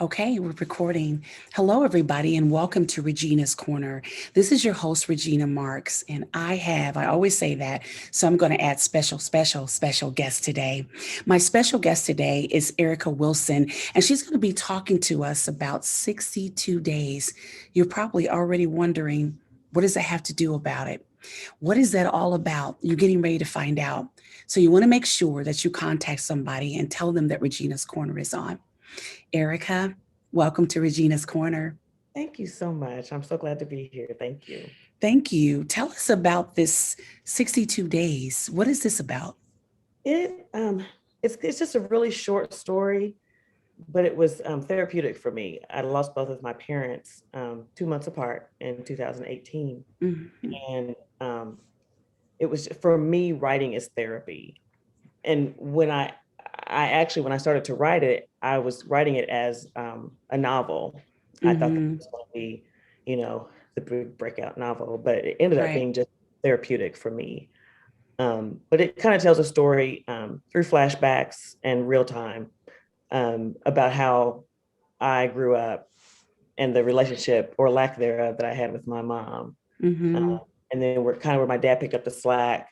Okay, we're recording. Hello, everybody, and welcome to Regina's Corner. This is your host, Regina Marks, and I always say that, so I'm going to add special guest today. My special guest today is Erica Wilson, and she's going to be talking to us about 62 days. You're probably already wondering, what does that have to do about it? What is that all about? You're getting ready to find out. So you want to make sure that you contact somebody and tell them that Regina's Corner is on. Erica, welcome to Regina's Corner. Thank you so much. I'm so glad to be here. Thank you. Thank you. Tell us about this 62 days. What is this about? It's just a really short story, but it was therapeutic for me. I lost both of my parents 2 months apart in 2018, Mhm. and it was for me writing is therapy. And when I started to write it, I was writing it as a novel. I thought that Mhm. was going to be, the big breakout novel, but it ended up Right. being just therapeutic for me. But it kind of tells a story through flashbacks and real time about how I grew up and the relationship or lack thereof that I had with my mom. Uh, Mhm. and then we're kind of where my dad picked up the slack.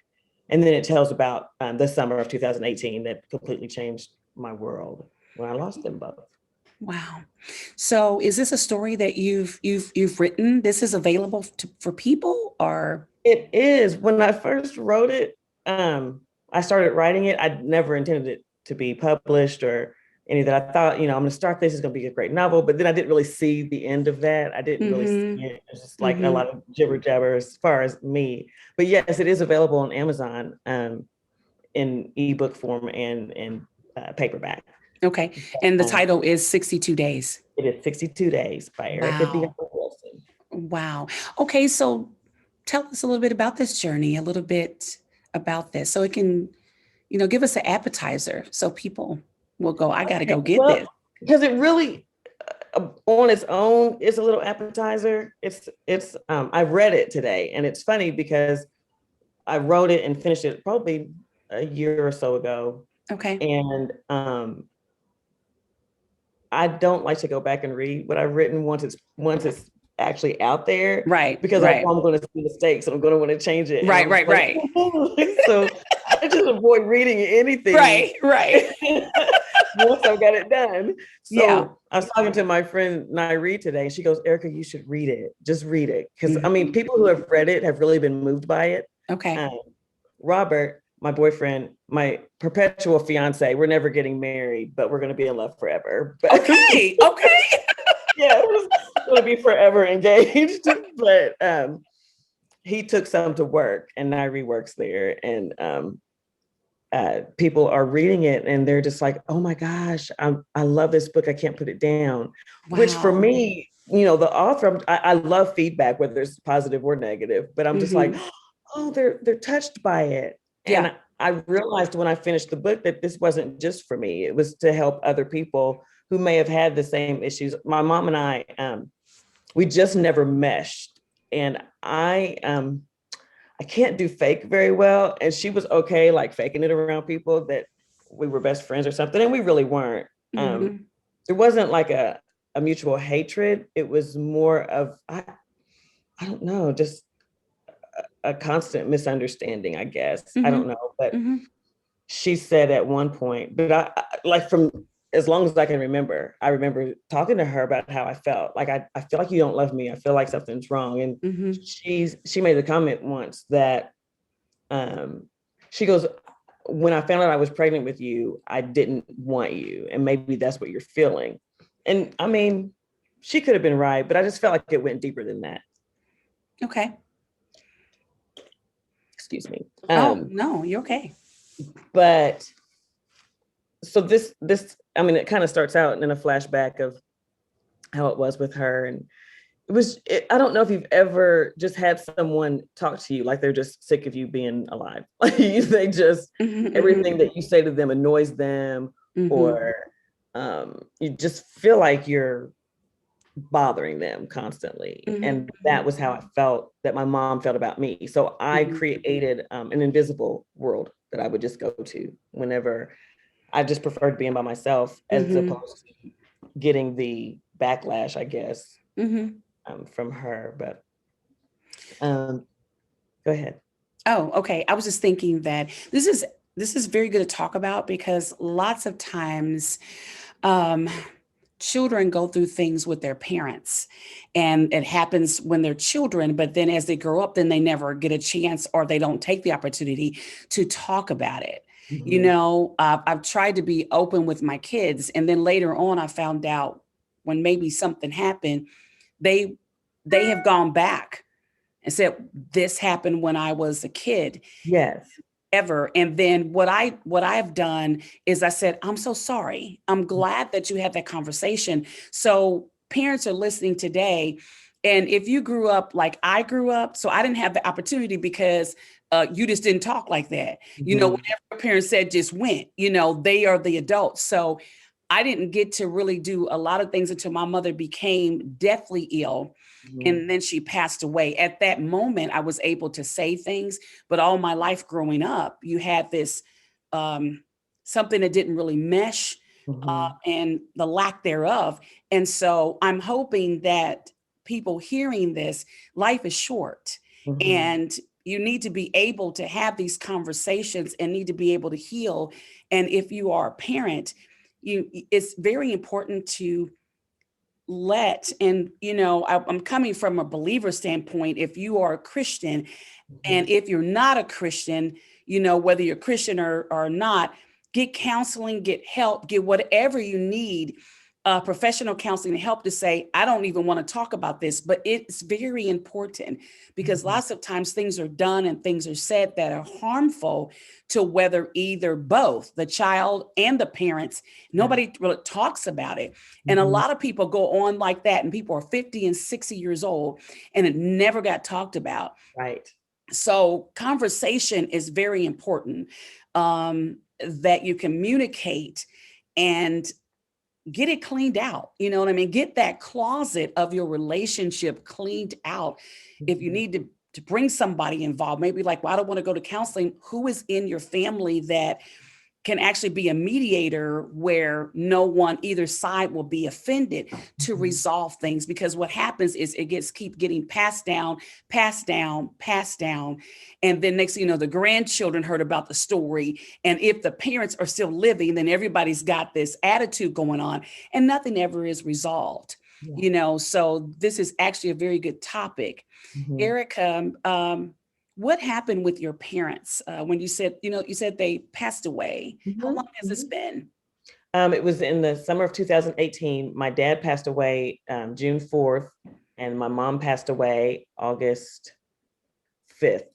And then it tells about the summer of 2018 that completely changed my world when I lost them both. Wow. So is this a story that you've written? This is available for people or It is. When I first wrote it, I started writing it. I never intended it to be published or any of that. I thought, I'm going to start this. It's going to be a great novel. But then I didn't really see the end of that. I didn't really see Mhm. it. It was just like a lot Mhm. of jibber jabber as far as me. But yes, it is available on Amazon in ebook form and in paperback. Okay. And the Um, title is 62 days. it is 62 Days by Erica D. Wow. Wilson. Wow. Okay, so tell us a little bit about this journey, a little bit about this so it can, give us an appetizer so people will go, I got to Okay, go get well, this. because it really on its own is a little appetizer. I read it today, and it's funny because I wrote it and finished it probably a year or so ago, Okay. and I don't like to go back and read what I've written once it's actually out there Right, because I right, know I'm going to see mistakes and I'm going to want to change it, and right, I'm right, just like, right, so I just avoid reading anything right, right. once I've got it done. Yeah. So I was talking to my friend Nairi today, and she goes, Erica, you should read it. Just read it. Because I mean, Mhm. people who have read it have really been moved by it. Okay. Um, Robert, my boyfriend, my perpetual fiance, we're never getting married, but we're going to be in love forever. But Okay. Okay. yeah, we're going to be forever engaged. But he took some to work, and Nairi works there. And people are reading it and they're just like, oh my gosh, I love this book. I can't put it down. Which for Wow. me, the author, I love feedback, whether it's positive or negative, but I'm just like, Hmm. oh, they're touched by it. Yeah. And I realized when I finished the book that this wasn't just for me. It was to help other people who may have had the same issues. My mom and I, we just never meshed. And I can't do fake very well. And she was okay, like faking it around people that we were best friends or something. And we really weren't. Um, Hmm. there wasn't like a mutual hatred. It was more of, I don't know, just a constant misunderstanding, I guess. I don't Hmm. know. But Hmm. she said at one point, but like from as long as I can remember, I remember talking to her about how I felt. Like I feel like you don't love me. I feel like something's wrong. And Hmm. she made a comment once that um, she goes, when I found out I was pregnant with you, I didn't want you. And maybe that's what you're feeling. And I mean, she could have been right, but I just felt like it went deeper than that. Okay. Excuse me. Oh, no, you're okay. But so I mean, it kind of starts out in a flashback of how it was with her. And I don't know if you've ever just had someone talk to you like they're just sick of you being alive. Like they just, Hmm. Hmm. everything that you say to them annoys them, Hmm. or you just feel like you're bothering them constantly. Hmm. And that was how I felt that my mom felt about me. So I Hmm. created an invisible world that I would just go to whenever I just preferred being by myself as Hmm. opposed to getting the backlash, I guess, Mm-hmm. from her. But go ahead. Oh, okay. I was just thinking that this is very good to talk about because lots of times um, children go through things with their parents, and it happens when they're children. But then as they grow up, then they never get a chance, or they don't take the opportunity to talk about it. Mhm. I've tried to be open with my kids, and then later on, I found out when maybe something happened, they they have gone back and said, this happened when I was a kid, Yes. ever. And then what I've done is I said, I'm so sorry, I'm glad that you had that conversation. So parents are listening today, and if you grew up like I grew up, so I didn't have the opportunity because you just didn't talk like that. Mhm. Whatever a parent said just went. They are the adults. So I didn't get to really do a lot of things until my mother became deathly ill, Mhm. and then she passed away. At that moment, I was able to say things, but all my life growing up, you had this um, something that didn't really mesh, Mhm. and the lack thereof. And so I'm hoping that people hearing this, life is short, Mhm. and you need to be able to have these conversations and need to be able to heal. And if you are a parent, it's very important to I'm coming from a believer standpoint. If you are a Christian, and Mhm. if you're not a Christian, whether you're Christian or not, get counseling, get help, get whatever you need, professional counseling to help to say, I don't even want to talk about this. But it's very important because Mhm. lots of times things are done and things are said that are harmful to whether either both the child and the parents. Yeah. Nobody really talks about it. And a Mhm. lot of people go on like that, and people are 50 and 60 years old, and it never got talked about. Right. So conversation is very important, that you communicate and get it cleaned out. You know what I mean? Get that closet of your relationship cleaned out. If you Mhm. need to bring somebody involved, maybe like, well, I don't want to go to counseling. Who is in your family that can actually be a mediator where no one either side will be offended, to Mhm. resolve things? Because what happens is it gets keep getting passed down, passed down, passed down, and then next thing you know, the grandchildren heard about the story, and if the parents are still living, then everybody's got this attitude going on, and nothing ever is resolved. Yeah. So this is actually a very good topic. Mhm. Erica, what happened with your parents when you said they passed away? How long Mhm. has this Mhm. been? It was in the summer of 2018. My dad passed away June 4th, and my mom passed away August 5th.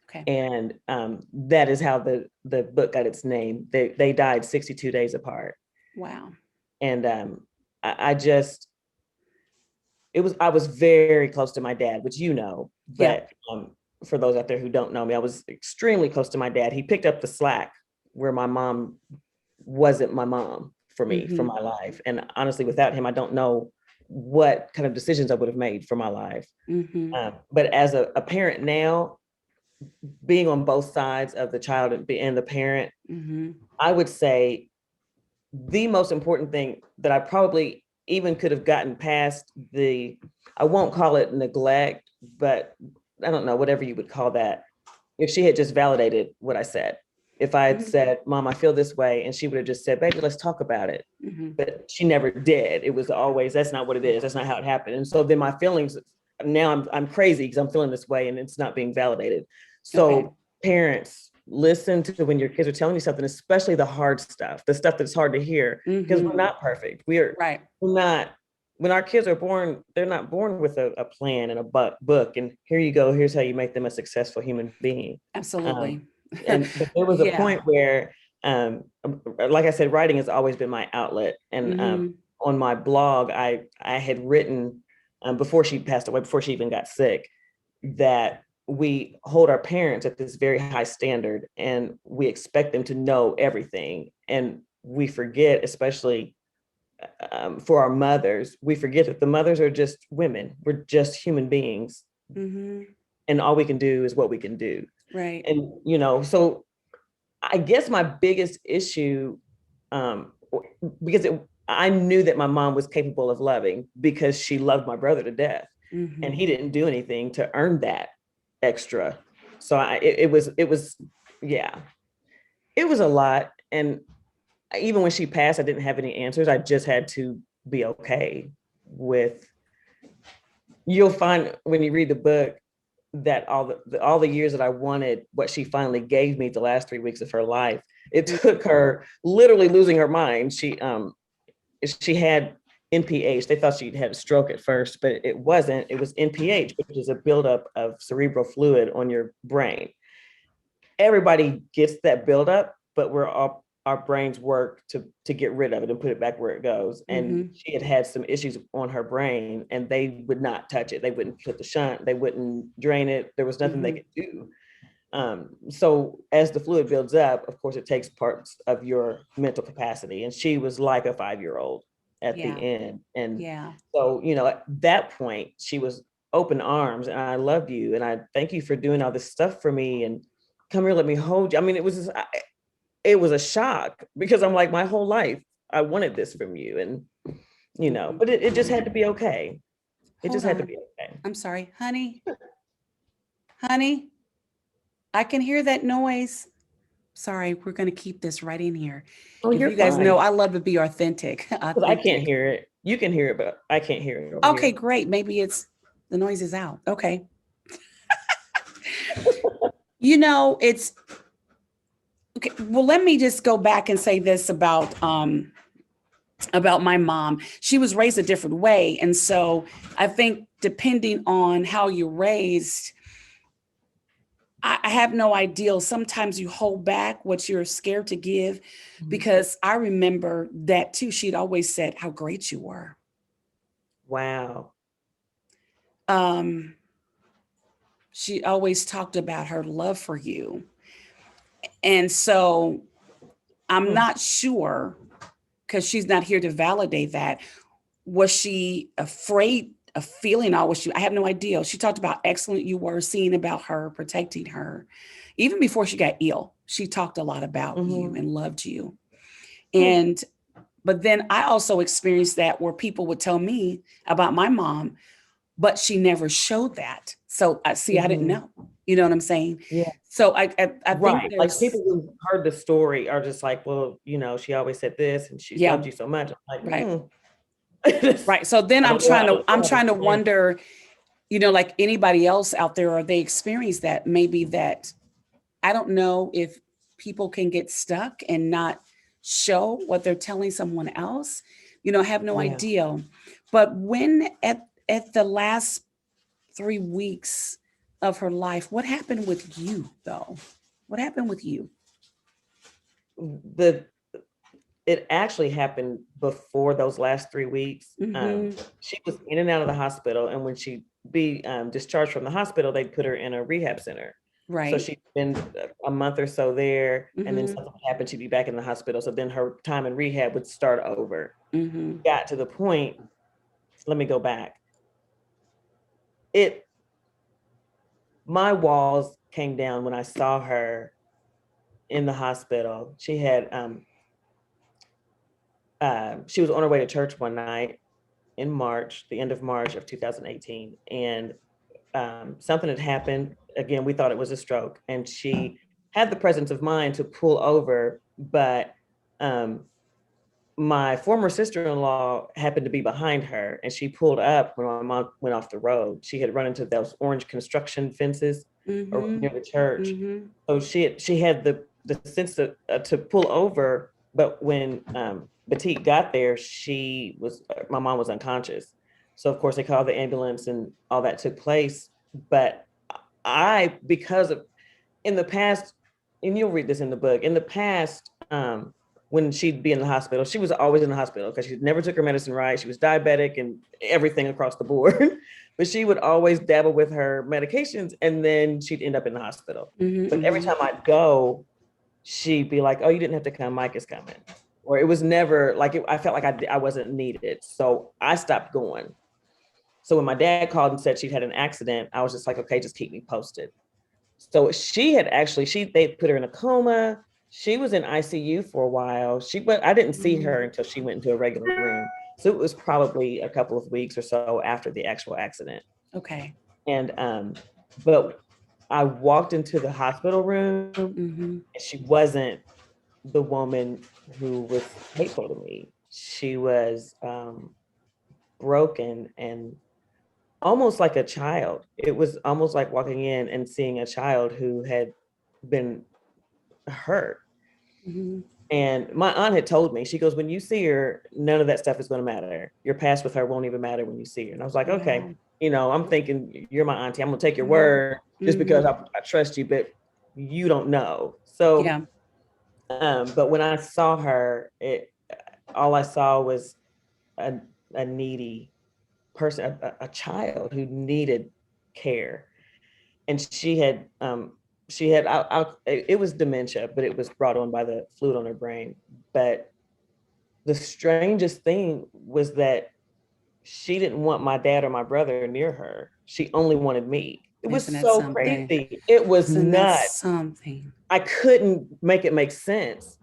Okay. And that is how the book got its name. They died 62 days apart. Wow. And I just, I was very close to my dad, which Yeah. but for those out there who don't know me, I was extremely close to my dad. He picked up the slack where my mom wasn't my mom for me, for Mm-hmm. my life. And honestly, without him, I don't know what kind of decisions I would have made for my life. Mm-hmm. But as a parent now, being on both sides of the child and the parent, Mm-hmm. I would say the most important thing that I probably even could have gotten past I won't call it neglect, but I don't know, whatever you would call that. If she had just validated what I said, if I had Mm-hmm. said, Mom, I feel this way, and she would have just said, baby, let's talk about it. Mm-hmm. But she never did. It was always, that's not what it is. That's not how it happened. And so then my feelings, now I'm crazy because I'm feeling this way and it's not being validated. Okay. So parents, listen to when your kids are telling you something, especially the hard stuff, the stuff that's hard to hear, because we're Mm-hmm. not perfect. Right. We're not, when our kids are born, they're not born with a plan and a book. And here you go, here's how you make them a successful human being. Um, Absolutely. but there was a Yeah. point where, like I said, writing has always been my outlet. And Mm-hmm. on my blog, I had written before she passed away, before she even got sick, that we hold our parents at this very high standard and we expect them to know everything. And we forget, especially for our mothers, we forget that the mothers are just women. We're just human beings. Mm-hmm. And all we can do is what we can do. Right. And, so I guess my biggest issue, because I knew that my mom was capable of loving because she loved my brother to death, and he didn't do anything to earn that extra. So yeah, it was a lot. And even when she passed, I didn't have any answers. I just had to be okay with, you'll find when you read the book that all the years that I wanted what she finally gave me the last 3 weeks of her life, it took her literally losing her mind. She had NPH. They thought she'd had a stroke at first, but it wasn't. It was NPH, which is a buildup of cerebral fluid on your brain. Everybody gets that buildup, but our brains work to get rid of it and put it back where it goes. And she had some issues on her brain, and they would not touch it. They wouldn't put the shunt. They wouldn't drain it. There was nothing they could do. So as the fluid builds up, of course, it takes parts of your mental capacity. And she was like a 5-year-old at the end. And so, at that point, she was open arms, and I love you. And I thank you for doing all this stuff for me. And come here, let me hold you. I mean, it was a shock, because I'm like, my whole life, I wanted this from you. And, but it just had to be okay. It just had to be okay. I'm sorry, honey. Honey, I can hear that noise. Sorry, we're going to keep this right in here. Oh, if you guys fine. know, I love to be authentic. I can't hear it. You can hear it, but I can't hear it. Okay, great. Maybe the noise is out. Okay. It's okay. Well, let me just go back and say this about my mom. She was raised a different way. And so I think depending on how you're raised, I have no idea. Sometimes you hold back what you're scared to give, because I remember that too. She'd always said how great you were. Wow. She always talked about her love for you. And so I'm not sure, because she's not here to validate that. Was she afraid of feeling all what I have no idea. She talked about excellent you were, seeing about her, protecting her. Even before she got ill, she talked a lot about you and loved you. But then I also experienced that where people would tell me about my mom, but she never showed that. So I didn't know. You know what I'm saying? Yeah. So I think like people who heard the story are just like, well, she always said this, and she loved you so much. I'm like, right. So then I'm trying to wonder, like anybody else out there, are they experience that? Maybe that, I don't know if people can get stuck and not show what they're telling someone else. I have no idea. But when at the last 3 weeks of her life, what happened with you though? What happened with you? It actually happened before those last 3 weeks. She was in and out of the hospital, and when she'd be discharged from the hospital, they'd put her in a rehab center. Right. So she'd been a month or so there, and then something happened, she'd be back in the hospital. So then her time in rehab would start over. Got to the point, let me go back. My walls came down when I saw her in the hospital. She had she was on her way to church one night in March, the end of March of 2018. And something had happened. Again, we thought it was a stroke. And she had the presence of mind to pull over, but my former sister-in-law happened to be behind her, and she pulled up when my mom went off the road. She had run into those orange construction fences near the church. So she had the sense to pull over, but when Batik got there, my mom was unconscious. So of course they called the ambulance and all that took place. But because of, in the past, and you'll read this in the book, in the past, when she'd be in the hospital, she was always in the hospital because she never took her medicine right. She was diabetic and everything across the board, but she would always dabble with her medications, and then she'd end up in the hospital. But every time I'd go, she'd be like, oh, you didn't have to come, Mike is coming. Or it was never like, I felt like I wasn't needed. So I stopped going. So when my dad called and said she'd had an accident, I was just like, okay, just keep me posted. So they put her in a coma. She was in ICU for a while. But I didn't see her until she went into a regular room. So it was probably a couple of weeks or so after the actual accident. Okay. And but I walked into the hospital room Mm-hmm. and she wasn't the woman who was hateful to me. She was broken and almost like a child. It was almost like walking in and seeing a child who had been hurt. Mm-hmm. And my aunt had told me, she goes, when you see her, none of that stuff is going to matter. Your past with her won't even matter when you see her. And I was like, okay, Wow. I'm thinking you're my auntie. I'm going to take your Mm-hmm. word just because Mm-hmm. I trust you, but you don't know. So, Yeah. but when I saw her, all I saw was a, a needy person, a child who needed care. And it was dementia, but it was brought on by the fluid on her brain. But the strangest thing was that she didn't want my dad or my brother near her. She only wanted me. It was Isn't that so something? crazy. It was Isn't that nuts. something? I couldn't make it make sense.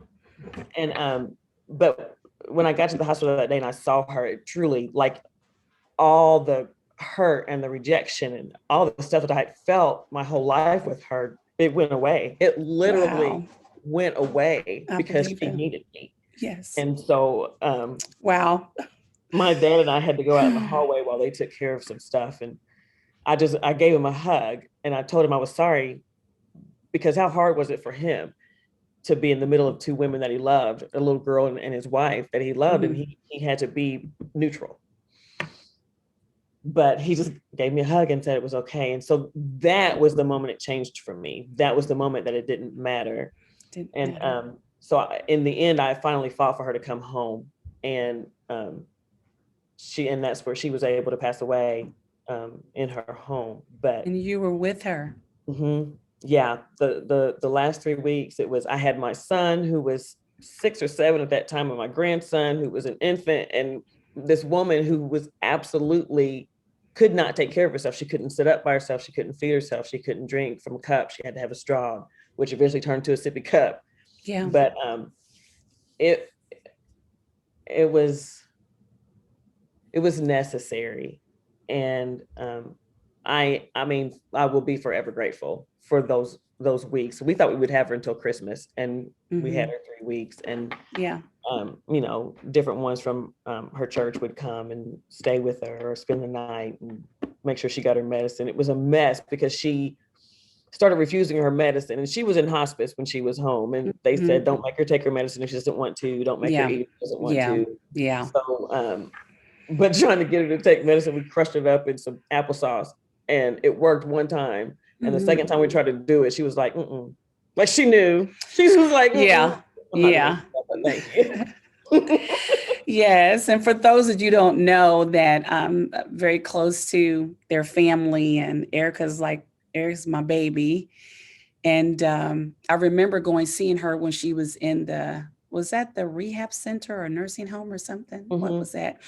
And but when I got to the hospital that day and I saw her, it truly, like, all the hurt and the rejection and all the stuff that I had felt my whole life with her, it went away. It literally Wow. went away I because believe she it. needed me. Yes. And so Wow. my dad and I had to go out in the hallway while they took care of some stuff. And I gave him a hug and I told him I was sorry, because how hard was it for him to be in the middle of two women that he loved, a little girl and his wife that he loved, and Mm-hmm. he had to be neutral. But he just gave me a hug and said it was okay. And so that was the moment it changed for me. That was the moment that it didn't matter. Didn't And matter. in the end, I finally fought for her to come home. And and that's where she was able to pass away in her home. But And you were with her. mhm, yeah, the last 3 weeks, I had my son who was 6 or 7 at that time, and my grandson who was an infant, and this woman who was absolutely could not take care of herself. She couldn't sit up by herself. She couldn't feed herself. She couldn't drink from a cup. She had to have a straw, which eventually turned to a sippy cup. Yeah. But it it was it was necessary, and I mean, I will be forever grateful for those weeks. We thought we would have her until Christmas, and we Mm-hmm. had her 3 weeks. And Yeah. different ones from her church would come and stay with her or spend the night and make sure she got her medicine. It was a mess because she started refusing her medicine, and she was in hospice when she was home, and they Mm-hmm. said, don't make her take her medicine if she doesn't want to, don't make her Yeah. eat if she doesn't want Yeah. to. Yeah. So but trying to get her to take medicine, we crushed it up in some applesauce, and it worked one time. And the Mm-hmm. second time we tried to do it, she was like, mm-mm. Like she knew. She was like, mm-mm. Yeah. I'm not gonna do Yeah. that, but thank you. Yes. And for those that you don't know, that I'm very close to their family, and Erica's my baby. And I remember seeing her when she was was that the rehab center or nursing home or something? What Mm-hmm. was that?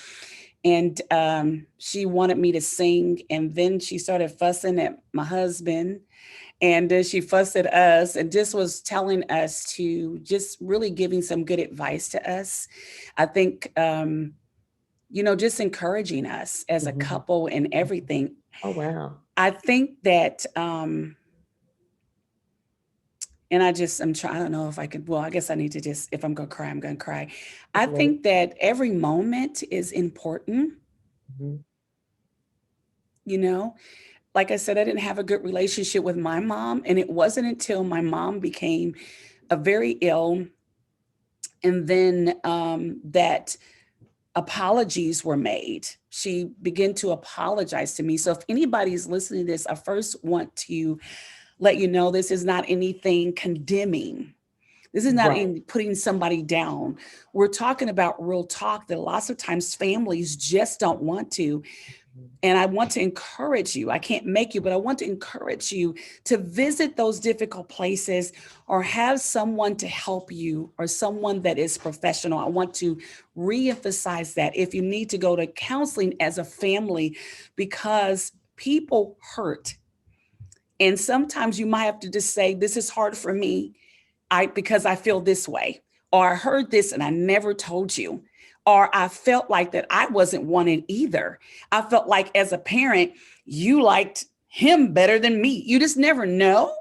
And she wanted me to sing. And then she started fussing at my husband, and then she fussed at us and just was telling us to just really giving some good advice to us. I think, just encouraging us as a Mm-hmm. couple and everything. Oh wow. I think that, and I'm trying, I don't know if I could, well, I guess I need to just, if I'm going to cry, I'm going to cry. I think that every moment is important, Mm-hmm. you know, like I said, I didn't have a good relationship with my mom. And it wasn't until my mom became a very ill, and then that apologies were made. She began to apologize to me. So if anybody's listening to this, I first want to let you know this is not anything condemning. This is not Right. in putting somebody down. We're talking about real talk that lots of times families just don't want to. And I want to encourage you. I can't make you, but I want to encourage you to visit those difficult places or have someone to help you or someone that is professional. I want to reemphasize that if you need to go to counseling as a family, because people hurt. And sometimes you might have to just say, this is hard for me. because I feel this way, or I heard this and I never told you, or I felt like that I wasn't wanted either. I felt like as a parent, you liked him better than me. You just never know.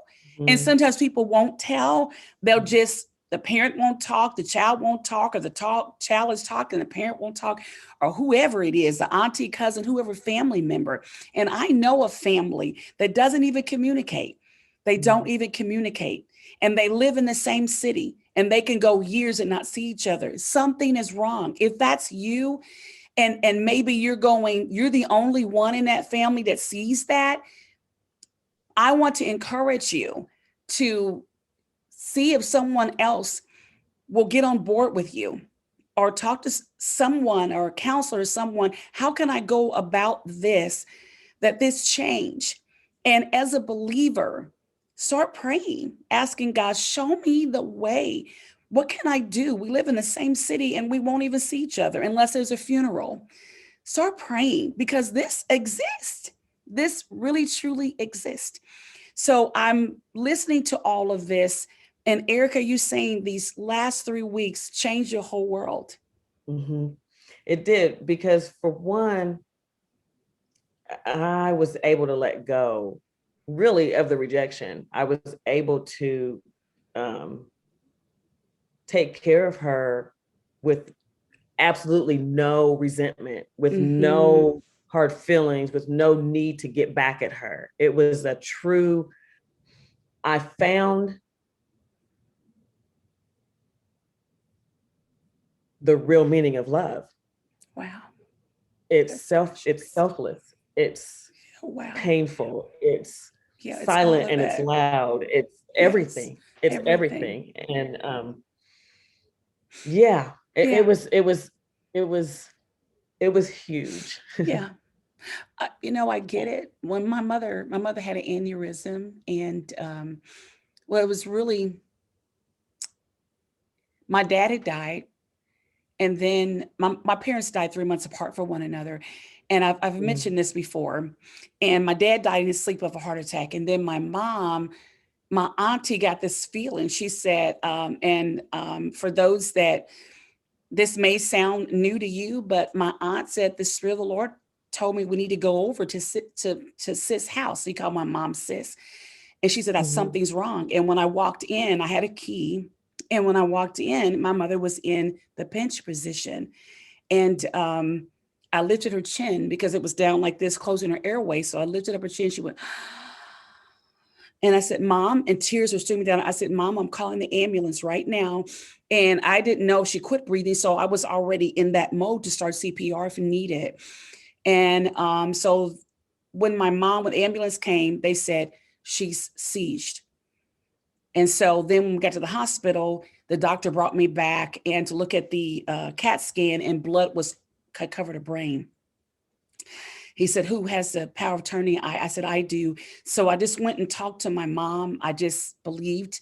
And Mhm. sometimes people won't tell. They'll just, the parent won't talk, the child won't talk, or the child is talking, the parent won't talk, or whoever it is, the auntie, cousin, whoever family member. And I know a family that doesn't even communicate. They don't even communicate, and they live in the same city, and they can go years and not see each other. Something is wrong. If that's you, and maybe you're the only one in that family that sees that, I want to encourage you to see if someone else will get on board with you, or talk to someone or a counselor or someone. How can I go about this, that this change? And as a believer, start praying, asking God, show me the way. What can I do? We live in the same city and we won't even see each other unless there's a funeral. Start praying, because this exists. This really truly exists. So I'm listening to all of this. And Erica, you saying these last 3 weeks changed your whole world. Mhm. It did, because for one, I was able to let go really of the rejection. I was able to um, take care of her with absolutely no resentment, with Mm-hmm. no hard feelings, with no need to get back at her. It was a true, I found the real meaning of love. Wow. That's It's precious. selfless, it's Oh, wow. painful, it's Yeah, it's all silent, of and it's that. loud, it's Yes. everything. It's Everything. everything. And yeah, it Yeah. was it was huge. Yeah. I get it. When my mother had an aneurysm, and well, it was really, my dad had died, and then my parents died 3 months apart from one another. And I've Mm, mentioned this before. And my dad died in his sleep of a heart attack. And then my auntie got this feeling. She said, and for those that this may sound new to you, but my aunt said the Spirit of the Lord told me we need to go over to sis house. He called my mom sis. And she said that mhm, something's wrong. And when I walked in, I had a key. And when I walked in, my mother was in the pinch position. And I lifted her chin because it was down like this, closing her airway. So I lifted up her chin. She went, and I said, Mom, and tears were streaming down. I said, Mom, I'm calling the ambulance right now. And I didn't know she quit breathing. So I was already in that mode to start CPR if needed. And so when the ambulance came, they said she's seized. And so then when we got to the hospital, the doctor brought me back and to look at the CAT scan, and blood was covered her brain. He said, who has the power of attorney? I said, I do. So I just went and talked to my mom. I just believed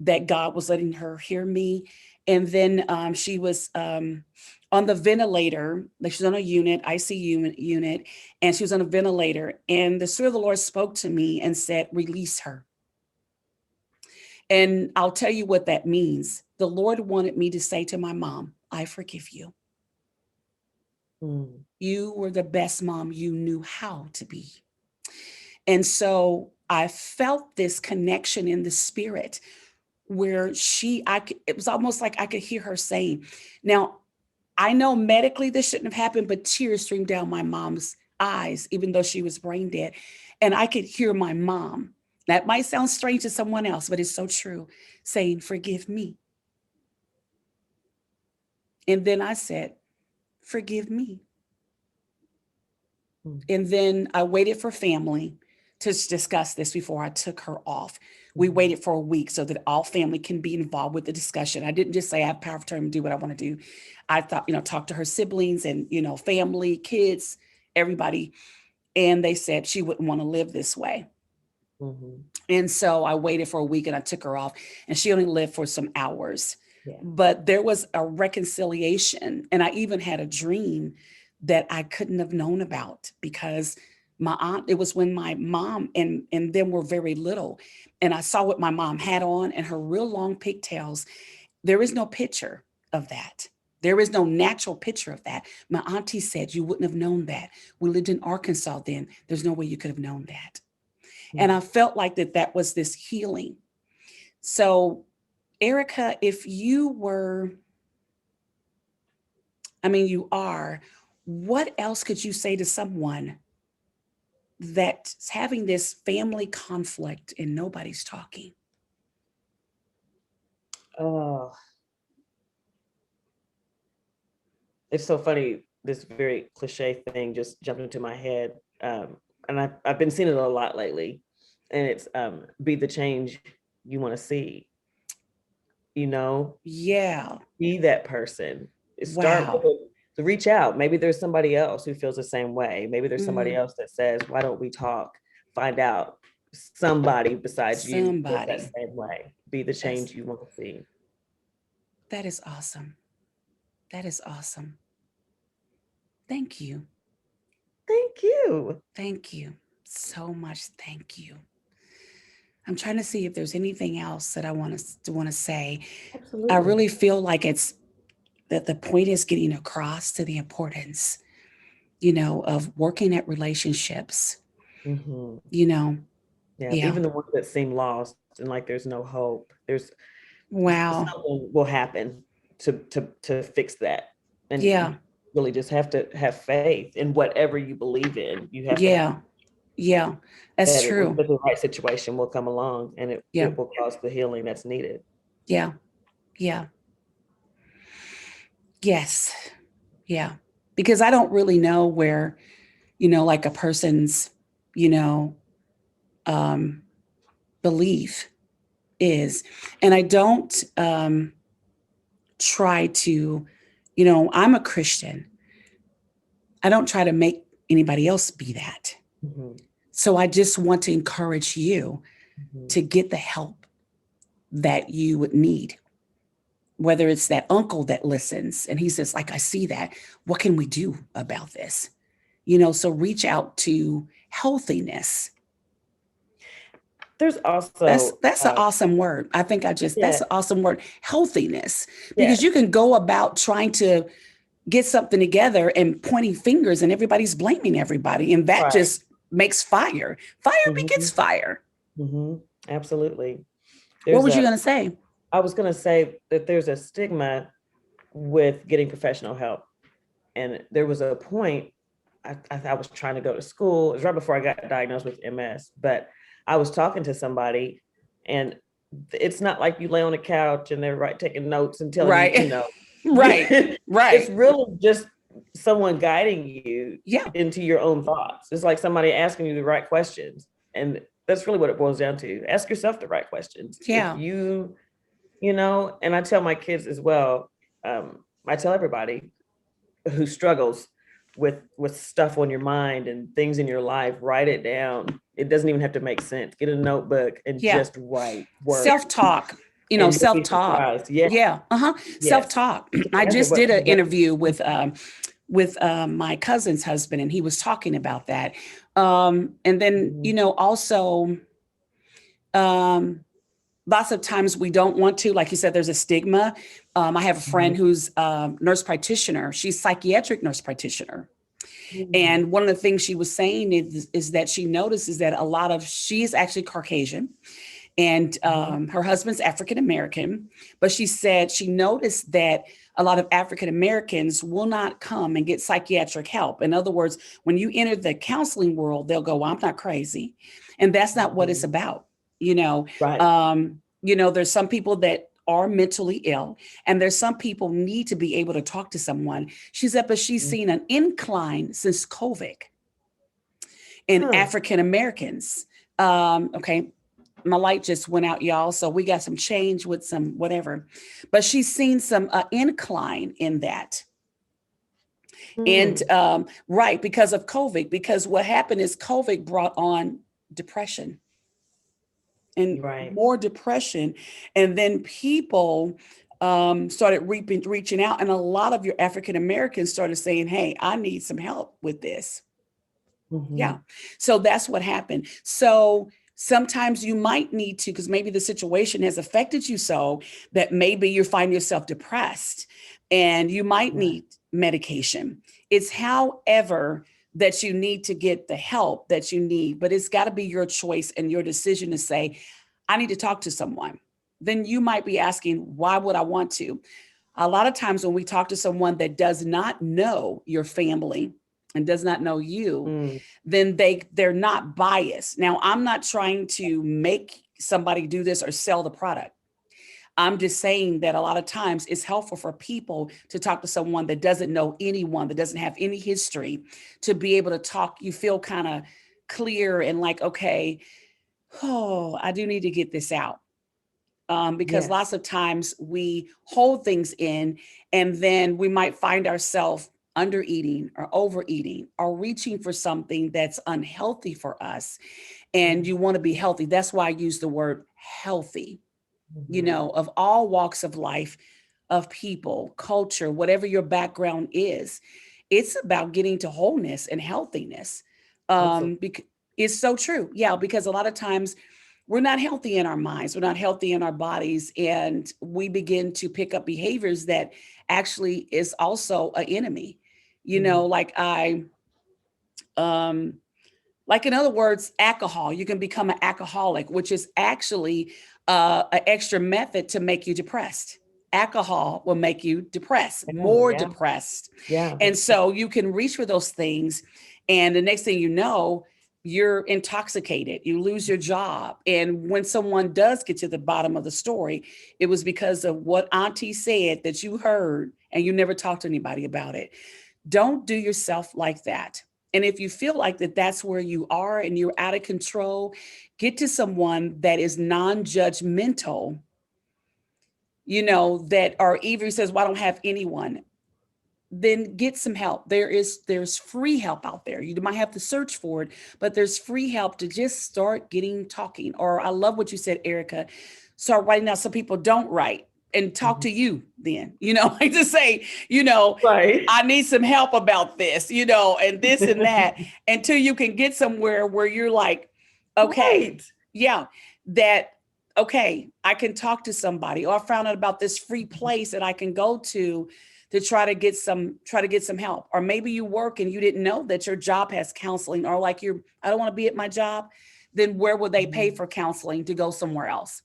that God was letting her hear me. And then she was on the ventilator, like she's on a unit, ICU unit, and she was on a ventilator. And the Spirit of the Lord spoke to me and said, release her. And I'll tell you what that means. The Lord wanted me to say to my mom, I forgive you. mm, You were the best mom you knew how to be. And so I felt this connection in the spirit where it was almost like I could hear her saying, now, I know medically this shouldn't have happened, but tears streamed down my mom's eyes, even though she was brain dead. And I could hear my mom. That might sound strange to someone else, but it's so true, saying, forgive me. And then I said, forgive me. mm, And then I waited for family to discuss this before I took her off. We mhm, waited for a week so that all family can be involved with the discussion. I didn't just say I have power of attorney and do what I want to do. I thought, talk to her siblings and, family, kids, everybody. And they said she wouldn't want to live this way. mhm. And so I waited for a week and I took her off, and she only lived for some hours. Yeah. But there was a reconciliation. And I even had a dream that I couldn't have known about, because My aunt, it was when my mom and them were very little. And I saw what my mom had on and her real long pigtails. There is no picture of that. There is no natural picture of that. My auntie said you wouldn't have known that. We lived in Arkansas then. There's no way you could have known that. And I felt like that was this healing. So, Erica, if you were, I mean, you are, what else could you say to someone that's having this family conflict and nobody's talking? Oh, it's so funny. This very cliche thing just jumped into my head. And I've been seeing it a lot lately. And it's be the change you want to see, you know, Yeah. be that person. Start Wow. to reach out. Maybe there's somebody else who feels the same way. Maybe there's somebody Mhm. else that says, why don't we talk? Find out somebody besides you feels that Somebody. same way. Be the That's change you want to see. that is awesome. That is awesome. Thank you. Thank you. Thank you so much. Thank you. I'm trying to see if there's anything else that I want to say. I Absolutely. really feel like it's that the point is getting across to the importance, of working at relationships, Hmm. you know. Yeah, Yeah. even the ones that seem lost and like there's no hope, there's Wow. something will happen to fix that. And you Yeah. really just have to have faith in whatever you believe in. You have to have Yeah. Yeah. That's that true. the right situation will come along and Yeah. it will cause the healing that's needed. Yeah. Yeah. Yes. Yeah. Because I don't really know where, like a person's, you know, um, belief is. And I don't try to, I'm a Christian. I don't try to make anybody else be that. Hmm. So I just want to encourage you Hmm. to get the help that you would need. Whether it's that uncle that listens and he says, like, I see that. What can we do about this? So reach out to healthiness. There's That's also that's an awesome word. I think that's yeah, an awesome word, healthiness, because yes, you can go about trying to get something together and pointing fingers and everybody's blaming everybody. And that right. just makes fire. Fire begets Hmm. fire. Hmm. Absolutely. What There's was you a going to say? I was going to say that there's a stigma with getting professional help. And there was a point I was trying to go to school. It was right before I got diagnosed with MS, but I was talking to somebody, and it's not like you lay on a couch and they're right taking notes and telling you, Right. Right. it's Right. really just someone guiding you Yeah. into your own thoughts. It's like somebody asking you the right questions. And that's really what it boils down to. Ask yourself the right questions. If Yeah. you, and I tell my kids as well, I tell everybody who struggles with stuff on your mind and things in your life, write it down. It doesn't even have to make sense. Get a notebook and Yeah. just write words, Self-talk, and you'll be self-talk. surprised. Yes, Yeah. Uh-huh. yes. Self-talk. I That's just did an what interview with my cousin's husband, and he was talking about that. And then, Mhm. also, um, lots of times we don't want to, like you said, there's a stigma. I have a friend who's a nurse practitioner. She's psychiatric nurse practitioner. Mhm. And one of the things she was saying is that she notices that she's actually Caucasian, and Mhm. her husband's African American. But she said she noticed that a lot of African Americans will not come and get psychiatric help. In other words, when you enter the counseling world, they'll go, well, I'm not crazy. And that's not what it's Mhm. about. Right. There's some people that are mentally ill, and there's some people need to be able to talk to someone. She said, but she's Mhm. seen an incline since COVID in Huh. African Americans. Okay, my light just went out, y'all. So we got some change with some whatever, but she's seen some incline in that. And Hmm. right, because of COVID, because what happened is COVID brought on depression and Right. more depression. And then people started reaching out. And a lot of your African Americans started saying, hey, I need some help with this. Yeah. So that's what happened. So sometimes you might need to, because maybe the situation has affected you so that maybe you find yourself depressed and you might need medication. It's however that you need to get the help that you need, but it's got to be your choice and your decision to say, I need to talk to someone. Then you might be asking, why would I want to? A lot of times when we talk to someone that does not know your family and does not know you, then they're not biased. Now, I'm not trying to make somebody do this or sell the product. I'm just saying that a lot of times it's helpful for people to talk to someone that doesn't know anyone, that doesn't have any history, to be able to talk. You feel kind of clear and like, okay, oh, I do need to get this out. Because lots of times we hold things in and then we might find ourselves under eating or overeating or reaching for something that's unhealthy for us. And you want to be healthy. That's why I use the word healthy, of all walks of life, of people, culture, whatever your background is. It's about getting to wholeness and healthiness. It's so true. Yeah, because a lot of times we're not healthy in our minds, we're not healthy in our bodies, and we begin to pick up behaviors that actually is also an enemy. Um, like in other words, alcohol. You can become an alcoholic, which is actually an extra method to make you depressed. Alcohol will make you depressed, more depressed. And so you can reach for those things. And the next thing you know, you're intoxicated, you lose your job. And when someone does get to the bottom of the story, it was because of what Auntie said that you heard and you never talked to anybody about it. Don't do yourself like that. And if you feel like that's where you are and you're out of control, get to someone that is non-judgmental, that, or even says, well, I don't have anyone. Then get some help. There's free help out there. You might have to search for it, but there's free help to just start talking. Or I love what you said, Erica. Start writing out. Some people don't write and talk to you then, like to say, I need some help about this, and this and that, until you can get somewhere where you're like, okay, okay, I can talk to somebody, or I found out about this free place that I can go to try to get some help. Or maybe you work and you didn't know that your job has counseling, or like I don't want to be at my job. Then where would they pay for counseling to go somewhere else?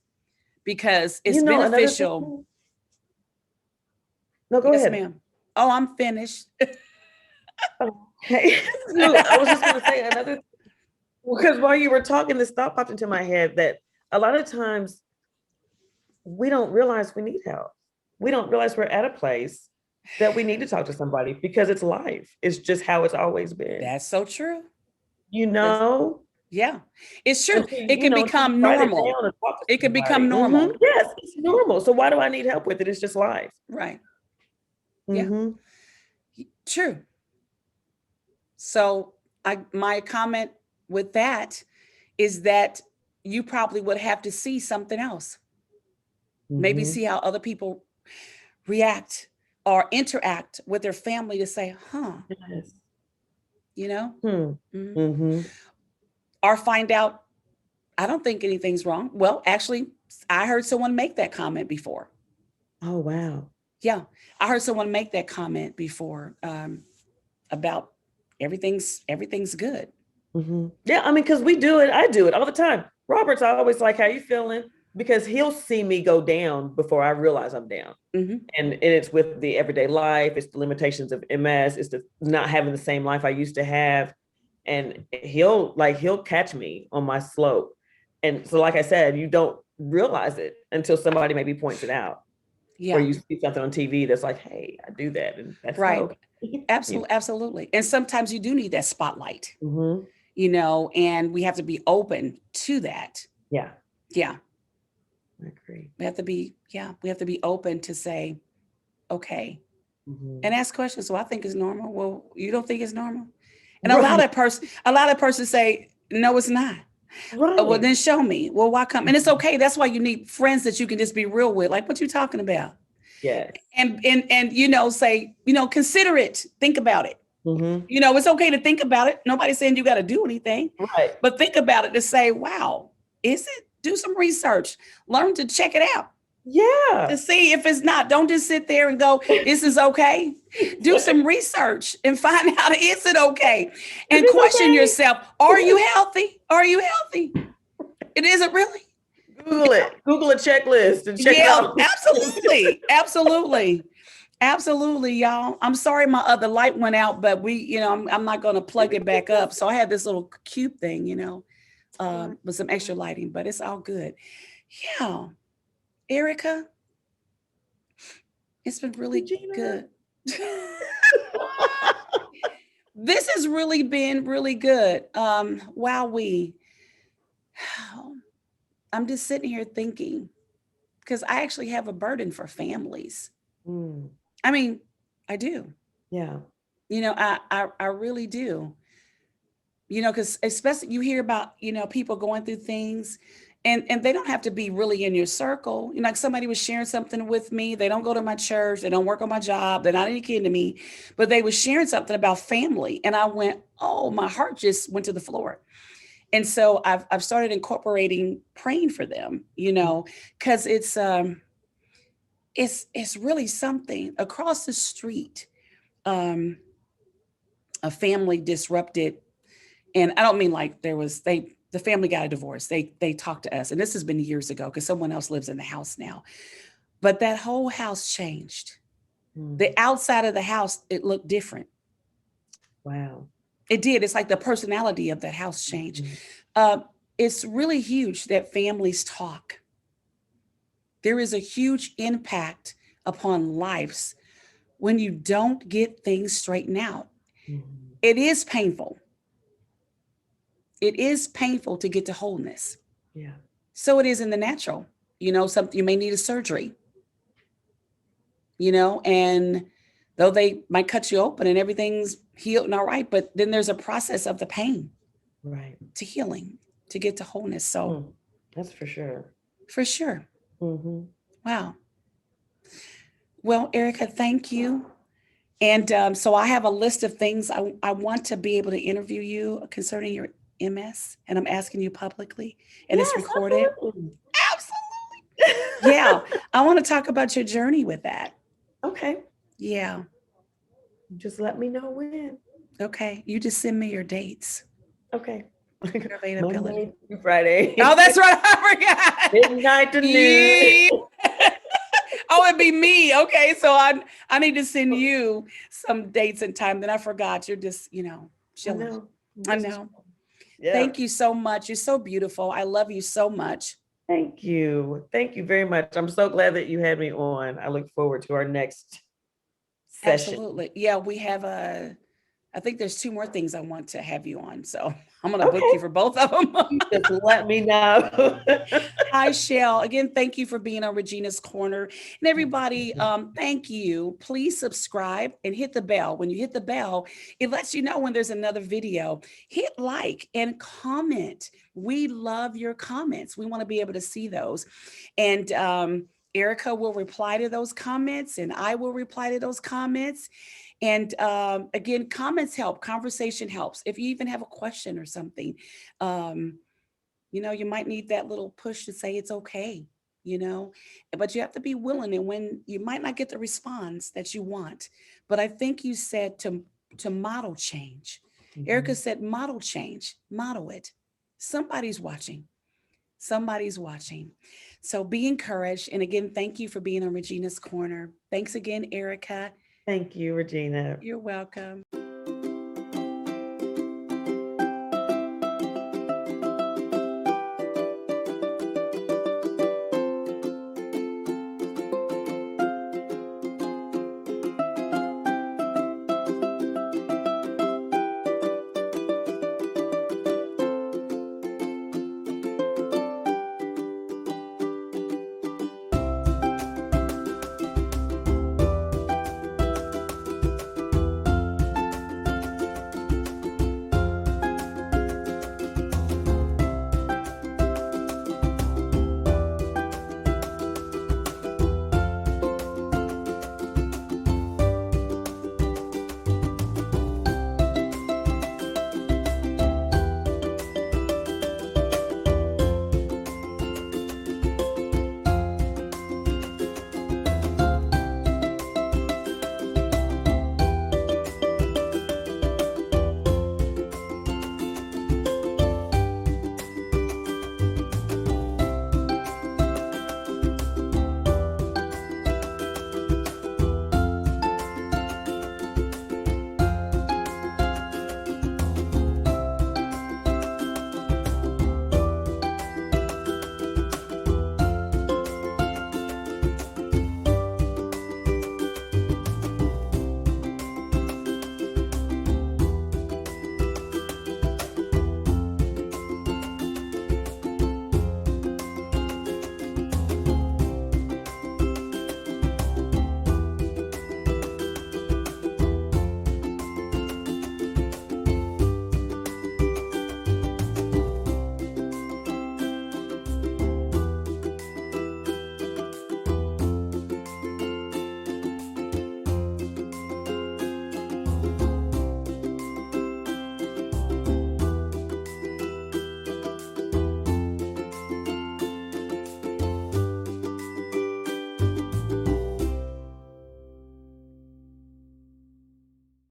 Because it's beneficial. No, go ahead. Ma'am. Oh, I'm finished. Okay. I was just going to say another, because while you were talking, this thought popped into my head that a lot of times we don't realize we need help. We don't realize we're at a place that we need to talk to somebody, because it's life. It's just how it's always been. That's so true. Yeah, it's true. It can become normal. It can become normal. Yes, it's normal. So why do I need help with it? It's just life. Right. Yeah. True. So my comment with that is that you probably would have to see something else. Maybe see how other people react or interact with their family to say, or find out, I don't think anything's wrong. Well, actually, I heard someone make that comment before. Oh, wow. Yeah. I heard someone make that comment before about everything's good. Yeah. I mean, because we do it. I do it all the time. Robert's always like, how you feeling? Because he'll see me go down before I realize I'm down. And it's with the everyday life. It's the limitations of MS. It's the not having the same life I used to have. And he'll catch me on my slope. And so, like I said, you don't realize it until somebody maybe points it out. Or you see something on TV that's like, hey, I do that. And that's right. Okay. Absolutely. Absolutely. And sometimes you do need that spotlight, and we have to be open to that. Yeah. Yeah. I agree. We have to be open to say, okay, and ask questions. So I think it's normal. Well, you don't think it's normal? And allow that person say, no, it's not. Right. Well, then show me. Well, why come? And it's okay. That's why you need friends that you can just be real with. Like, what you talking about? Yes. And say, consider it. Think about it. You know, it's okay to think about it. Nobody's saying you got to do anything, Right. but think about it to say, wow, is it? Do some research, learn to check it out Yeah. to see if it's not. Don't just sit there and go, this is okay. Do some research and find out, is it okay? And question yourself, are you healthy? Are you healthy? It isn't really. Google it. Google a checklist and check it Yeah, out. absolutely. Absolutely. Absolutely, y'all. I'm sorry my other light went out, but I'm not going to plug it back up. So I had this little cube thing, with some extra lighting, but it's all good. Yeah. Erica, it's been really good. This has really been really good. I'm just sitting here thinking, because I actually have a burden for families. I mean, I do. Yeah. I really do. Because especially you hear about, people going through things and they don't have to be really in your circle. Like somebody was sharing something with me. They don't go to my church. They don't work on my job. They're not any kin to me, but they was sharing something about family. And I went, oh, my heart just went to the floor. And so I've started incorporating praying for them, because it's really something. Across the street, a family disrupted, and I don't mean like the family got a divorce. They talked to us, and this has been years ago because someone else lives in the house now. But that whole house changed. The outside of the house, it looked different. Wow. It did. It's like the personality of that house changed. It's really huge that families talk. There is a huge impact upon lives when you don't get things straightened out. It is painful. It is painful to get to wholeness. Yeah. So it is in the natural. Something you may need a surgery. And though they might cut you open and everything's healed and all right, but then there's a process of the pain, right, to healing, to get to wholeness. So that's for sure. For sure. Wow. Well, Erica, thank you. And so I have a list of things I want to be able to interview you concerning your MS, and I'm asking you publicly, and it's recorded. Absolutely. Yeah. I want to talk about your journey with that. Okay. Yeah. Just let me know when. Okay. You just send me your dates. Okay. Your availability. Monday through Friday. Oh, that's right. I forgot. Midnight to noon. Oh, it'd be me. Okay. So I need to send you some dates and time that I forgot. You're just, chilling. I know. Yeah. Thank you so much. You're so beautiful. I love you so much. Thank you. Thank you very much. I'm so glad that you had me on. I look forward to our next session. Absolutely. Yeah, we have I think there's 2 more things I want to have you on. So I'm going to book you for both of them. Just let me know. I shall. Again, thank you for being on Regina's Corner. And everybody, thank you. Please subscribe and hit the bell. When you hit the bell, it lets you know when there's another video. Hit like and comment. We love your comments. We want to be able to see those. And Erica will reply to those comments, and I will reply to those comments. And again, comments help. Conversation helps. If you even have a question or something, you might need that little push to say it's okay, but you have to be willing. And when you might not get the response that you want, but I think you said to model change. Erica said, model change, model it. Somebody's watching. Somebody's watching. So be encouraged. And again, thank you for being on Regina's Corner. Thanks again, Erica. Thank you, Regina. You're welcome.